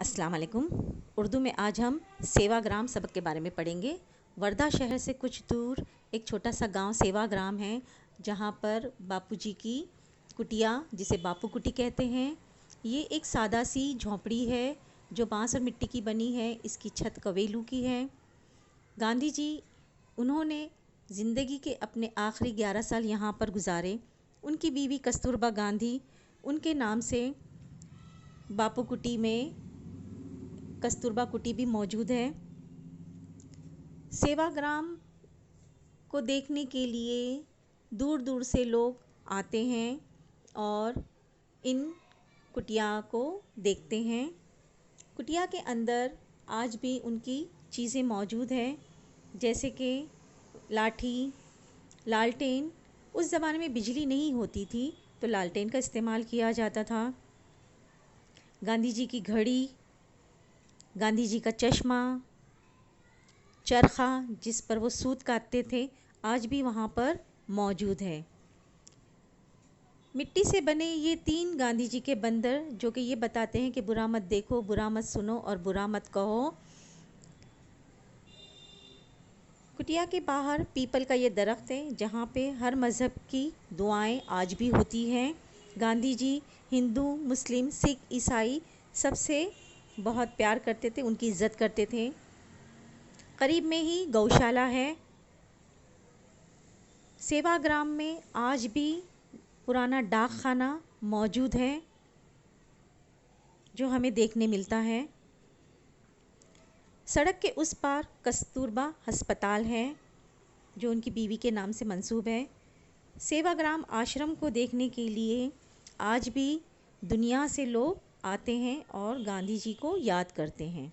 अस्सलाम वालेकुम। उर्दू में आज हम सेवाग्राम सबक के बारे में पढ़ेंगे। वर्धा शहर से कुछ दूर एक छोटा सा गांव सेवाग्राम है, जहां पर बापूजी की कुटिया, जिसे बापू कुटी कहते हैं, ये एक सादा सी झोंपड़ी है जो बांस और मिट्टी की बनी है। इसकी छत कवेलू की है। गांधी जी, उन्होंने ज़िंदगी के अपने आखिरी 11 साल यहाँ पर गुजारे। उनकी बीवी कस्तूरबा गांधी, उनके नाम से बापू कुटी में कस्तूरबा कुटी भी मौजूद है। सेवाग्राम को देखने के लिए दूर दूर से लोग आते हैं और इन कुटिया को देखते हैं। कुटिया के अंदर आज भी उनकी चीज़ें मौजूद हैं, जैसे कि लाठी, लालटेन। उस ज़माने में बिजली नहीं होती थी तो लालटेन का इस्तेमाल किया जाता था। गांधी जी की घड़ी, गांधी जी का चश्मा, चरखा जिस पर वो सूत काटते थे, आज भी वहाँ पर मौजूद है। मिट्टी से बने ये 3 गांधी जी के बंदर, जो कि ये बताते हैं कि बुरा मत देखो, बुरा मत सुनो और बुरा मत कहो। कुटिया के बाहर पीपल का ये दरख्त है, जहाँ पे हर मज़हब की दुआएं आज भी होती हैं। गांधी जी हिंदू, मुस्लिम, सिख, ईसाई सबसे बहुत प्यार करते थे, उनकी इज़्ज़त करते थे। करीब में ही गौशाला है। सेवाग्राम में आज भी पुराना डाक खाना मौजूद है, जो हमें देखने मिलता है। सड़क के उस पार कस्तूरबा अस्पताल है, जो उनकी बीवी के नाम से मंसूब है। सेवाग्राम आश्रम को देखने के लिए आज भी दुनिया से लोग आते हैं और गांधी जी को याद करते हैं।